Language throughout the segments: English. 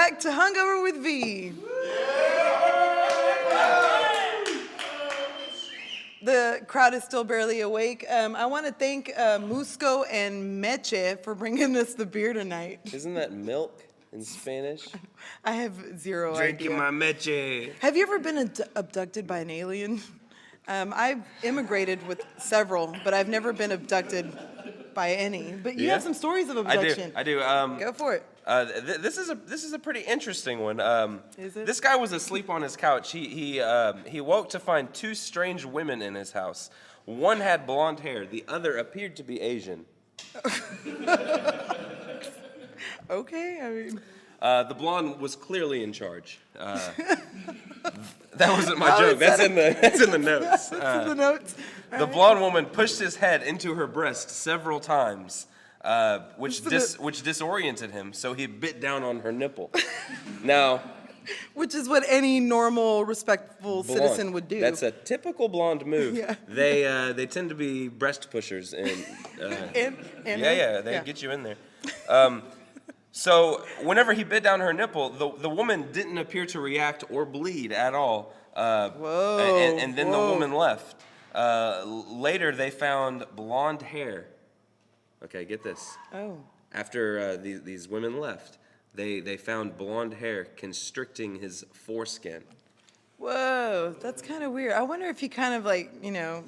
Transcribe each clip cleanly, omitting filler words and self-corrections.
back to Hungover with V. The crowd is still barely awake. I want to thank Musco and Meche for bringing us the beer tonight. Isn't that milk in Spanish? I have zero Drinking idea. my meche. Have you ever been abducted by an alien? I've immigrated with several, but I've never been abducted by any. But you have some stories of abduction. I do. Go for it. This is a pretty interesting one. Is it? This guy was asleep on his couch. He woke to find two strange women in his house. One had blonde hair. The other appeared to be Asian. Okay, I mean. The blonde was clearly in charge. That wasn't my joke. That's in the notes. That's in the notes. The blonde woman pushed his head into her breast several times, which disoriented him, so he bit down on her nipple. Now, which is what any normal, respectful citizen would do. That's a typical blonde move. Yeah. They tend to be breast pushers, and they get you in there. So whenever he bit down her nipple, the woman didn't appear to react or bleed at all. And then the woman left. Later, they found blonde hair. Okay, get this. Oh. After these women left, they found blonde hair constricting his foreskin. Whoa, that's kind of weird. I wonder if he kind of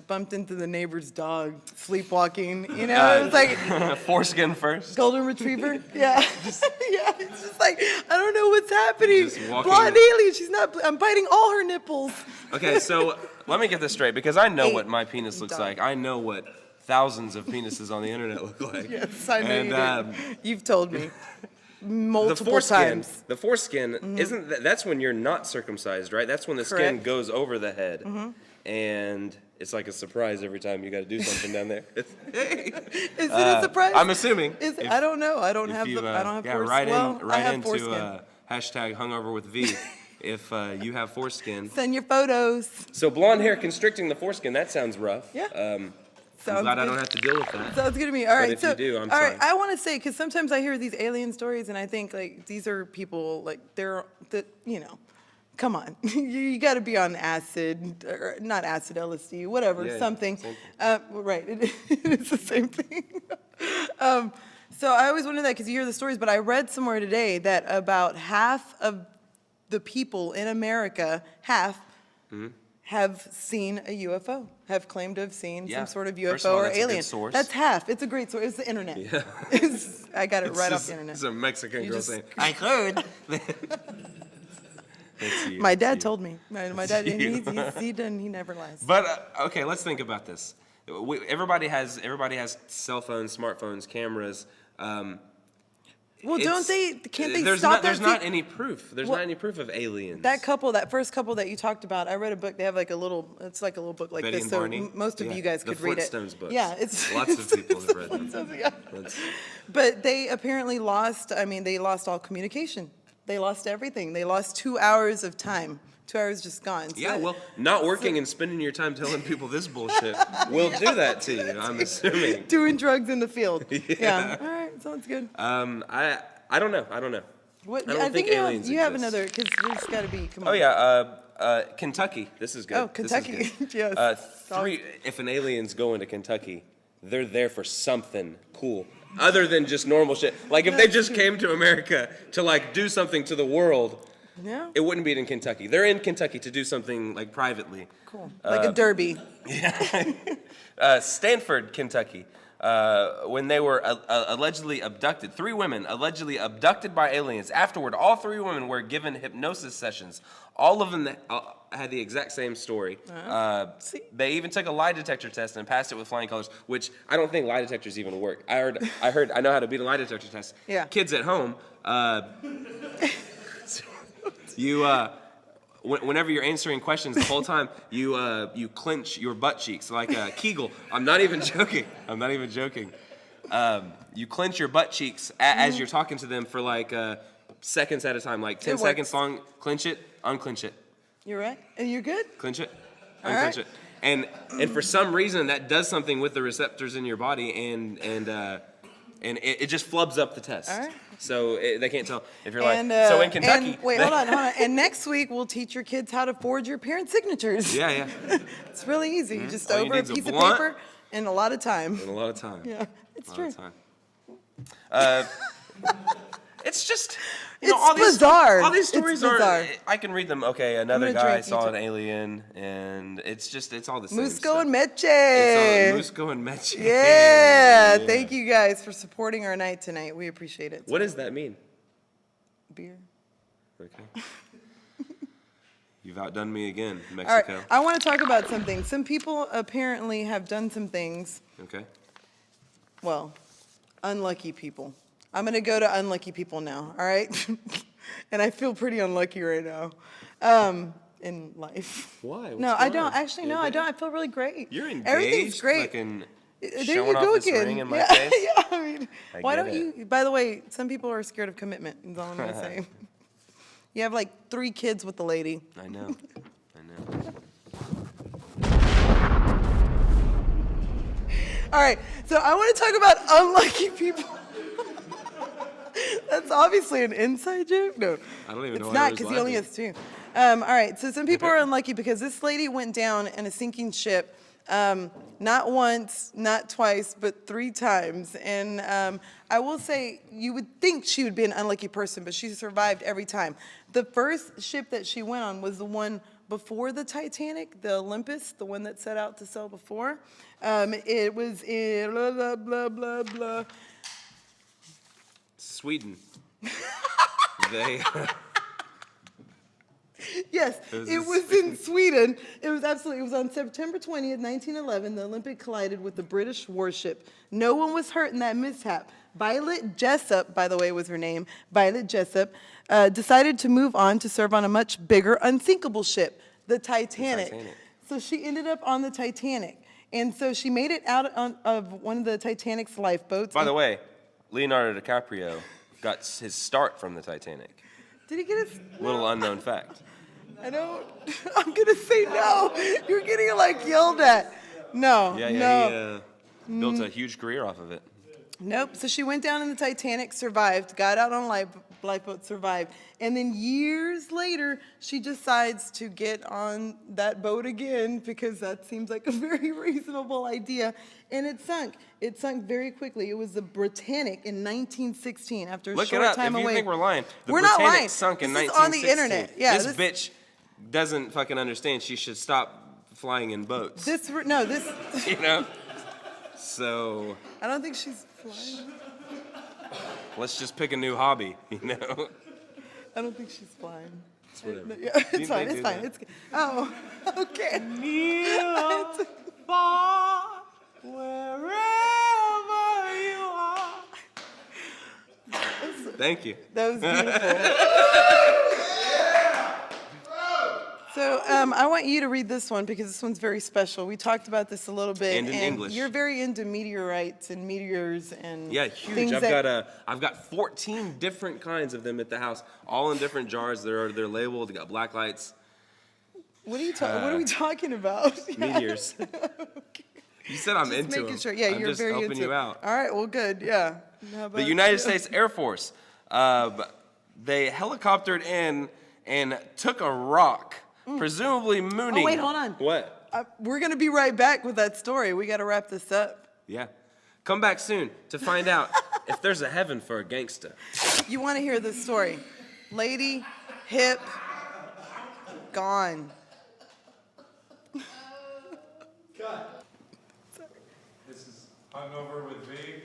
bumped into the neighbor's dog sleepwalking. It was like foreskin first. Golden retriever. Yeah, yeah. It's just like I don't know what's happening. Blonde alien. She's not. I'm biting all her nipples. Okay, so let me get this straight because I know what my penis looks like. I know what thousands of penises on the internet look like. Yes, I know you do. You've told me. Multiple times. The foreskin isn't that's when you're not circumcised, right? That's when the skin goes over the head, and it's like a surprise every time you got to do something down there. Is it a surprise? I'm assuming. I don't know. I don't have foreskin. Write into hashtag hungoverwithv if you have foreskin. Send your photos. So blonde hair constricting the foreskin. That sounds rough. Yeah. I'm glad I don't have to deal with that. Sounds good to me. All right, but if you do, I'm sorry. sorry. All right, I want to say, because sometimes I hear these alien stories, and I think, these are people, come on. you got to be on acid, or not acid, LSD, whatever, something. Right, it's the same thing. So I always wonder that, because you hear the stories, but I read somewhere today that about half of the people in America, have seen a UFO, have claimed to have seen some sort of UFO or alien. A good source. That's half. It's a great source. It's the internet. Yeah. I got it right off the internet. It's a Mexican girl saying, I heard. My dad told me. My dad, he never lies. But, okay, let's think about this. Everybody has cell phones, smartphones, cameras. Well, can't they there's stop not, that? There's not any proof. There's not any proof of aliens. That first couple that you talked about, I read a book. They have it's like a little book like Betty this. and So Barney? most of you guys could read it. The Flintstones books. Yeah, it's lots of people have read them. Yeah. But they apparently lost all communication. They lost everything. They lost 2 hours of time. 2 hours just gone. So well, not working and spending your time telling people this bullshit will do that to you, I'm assuming. Doing drugs in the field. Yeah. All right, sounds good. I don't know. What, I don't think aliens you have exist. another, because there's got to be, come on. Oh, yeah, Kentucky. This is good. Oh, Kentucky, yes. If an alien's going to Kentucky, they're there for something cool. Other than just normal shit. Like, if they just came to America to, do something to the world, it wouldn't be in Kentucky. They're in Kentucky to do something, privately. Cool. Like a derby. Yeah. Stanford, Kentucky. When they were allegedly abducted, 3 women allegedly abducted by aliens. Afterward, all 3 women were given hypnosis sessions. All of them had the exact same story. They even took a lie detector test and passed it with flying colors, which I don't think lie detectors even work. I know how to beat a lie detector test. Yeah. Kids at home, whenever you're answering questions the whole time, you clench your butt cheeks like a Kegel. I'm not even joking. You clench your butt cheeks as you're talking to them for seconds at a time, 10 seconds long. Clench it, unclench it. You're right. And you're good? Clench it, unclench it. And for some reason that does something with the receptors in your body, and And it just flubs up the test. All right. So they can't tell if you're And, so in Kentucky. And, wait, hold on. And next week, we'll teach your kids how to forge your parents' signatures. Yeah. It's really easy. You just All you over a need is a piece of blunt. paper and a lot of time. And a lot of time. Yeah, it's true. It's just, It's all these bizarre. All these stories It's bizarre. I can read them. Okay, another gonna guy drink saw an Egypt. alien, and it's all the same Musco stuff. and Meche. It's all Musco and Meche. Yeah. Thank you guys for supporting our night tonight. We appreciate it. What does that mean? Beer. Okay. You've outdone me again, All Mexico. right, I want to talk about something. Some people apparently have done some things. Okay. Well, unlucky people. I'm going to go to unlucky people now, all right? And I feel pretty unlucky right now in life. Why? What's No, I going don't. on? Actually, no, I don't. I feel really great. You're engaged. Everything's great. Fucking There showing you off go this again. ring in my yeah, face. yeah, I mean, I why get don't it. you? By the way, some people are scared of commitment. Is all I'm gonna say. You have like 3 kids with the lady. I know. All right, so I want to talk about unlucky people. That's obviously an inside joke. No, I don't even know it's why I not was because he only laughing. has 2. All right, so some people are unlucky because this lady went down in a sinking ship, not once, not twice, but 3 times. And I will say, you would think she would be an unlucky person, but she survived every time. The first ship that she went on was the one before the Titanic, the Olympus, the one that set out to sail before. It was in blah, blah, blah, blah, blah. Sweden. They. Yes, it was in Sweden. It was on September 20th, 1911, the Olympic collided with the British warship. No one was hurt in that mishap. Violet Jessup, by the way, was her name. Violet Jessup decided to move on to serve on a much bigger, unsinkable ship, the Titanic. So she ended up on the Titanic. And so she made it out of one of the Titanic's lifeboats. By the way, Leonardo DiCaprio got his start from the Titanic. Did he get his... Little unknown fact. I don't... I'm going to say no. You're getting, like, yelled at. No, no. He built a huge career off of it. Nope. So she went down in the Titanic, survived, got out on a lifeboat, survived. And then years later, she decides to get on that boat again because that seems like a very reasonable idea. And it sunk. It sunk very quickly. It was the Britannic in 1916 after a Look short it up. time If you away. think we're lying, the We're not Britannic lying. sunk in This is 1916. on the internet. Yeah, this bitch doesn't fucking understand. She should stop flying in boats. You know? So I don't think she's flying. let's just pick a new hobby, you know? I don't think she's flying. It's whatever. Yeah, it's fine. It's fine. It's oh, okay. Kneel far wherever you are. Thank you. That was beautiful. So I want you to read this one because this one's very special. We talked about this a little bit. And in English. You're very into meteorites and meteors and Yeah, huge. things I've got 14 different kinds of them at the house, all in different jars. They're labeled. They got black lights. What are we talking about? Meteors. Okay. You said I'm Just into making them. sure. Yeah, I'm you're just very helping into you it. out. All right. Well, good. Yeah. How about The United States Air Force, they helicoptered in and took a rock, presumably mooning. Oh, wait, hold on. What? We're going to be right back with that story. We got to wrap this up. Yeah. Come back soon to find out if there's a heaven for a gangster. You want to hear this story. Lady, hip, gone. Cut. This is Hungover with V.